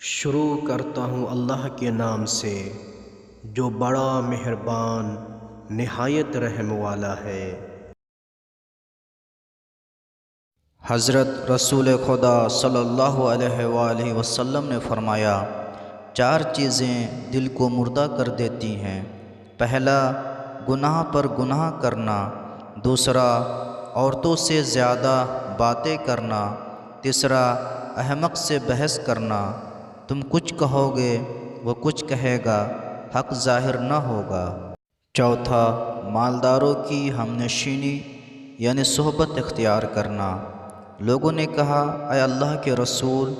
شروع کرتا ہوں اللہ کے نام سے جو بڑا مہربان نہایت رحم والا ہے۔ حضرت رسول خدا صلی اللہ علیہ وآلہ وسلم نے فرمایا، 4 چیزیں دل کو مردہ کر دیتی ہیں۔ پہلا، گناہ پر گناہ کرنا۔ دوسرا، عورتوں سے زیادہ باتیں کرنا۔ تیسرا، احمق سے بحث کرنا۔ تم کچھ کہو گے، وہ کچھ کہے گا، حق ظاہر نہ ہوگا۔ چوتھا، مالداروں کی ہم نشینی یعنی صحبت اختیار کرنا۔ لوگوں نے کہا، اے اللہ کے رسول،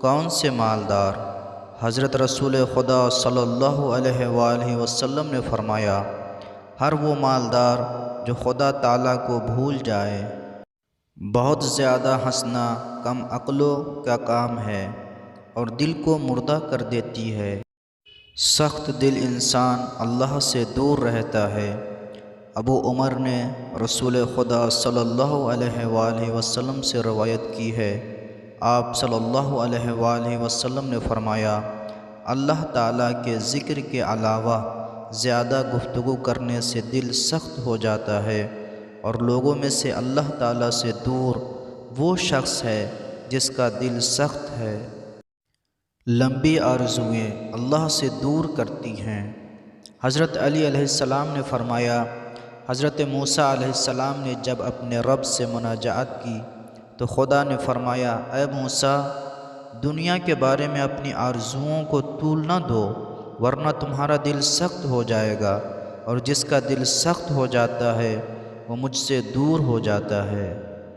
کون سے مالدار؟ حضرت رسول خدا صلی اللہ علیہ وآلہ وسلم نے فرمایا، ہر وہ مالدار جو خدا تعالیٰ کو بھول جائے۔ بہت زیادہ ہنسنا کم عقلوں کا کام ہے اور دل کو مردہ کر دیتی ہے۔ سخت دل انسان اللہ سے دور رہتا ہے۔ ابو عمر نے رسول خدا صلی اللہ علیہ وآلہ وسلم سے روایت کی ہے، آپ صلی اللہ علیہ وآلہ وسلم نے فرمایا، اللہ تعالیٰ کے ذکر کے علاوہ زیادہ گفتگو کرنے سے دل سخت ہو جاتا ہے، اور لوگوں میں سے اللہ تعالیٰ سے دور وہ شخص ہے جس کا دل سخت ہے۔ لمبی آرزوئیں اللہ سے دور کرتی ہیں۔ حضرت علی علیہ السلام نے فرمایا، حضرت موسیٰ علیہ السلام نے جب اپنے رب سے مناجات کی تو خدا نے فرمایا، اے موسیٰ، دنیا کے بارے میں اپنی آرزوؤں کو طول نہ دو، ورنہ تمہارا دل سخت ہو جائے گا، اور جس کا دل سخت ہو جاتا ہے وہ مجھ سے دور ہو جاتا ہے۔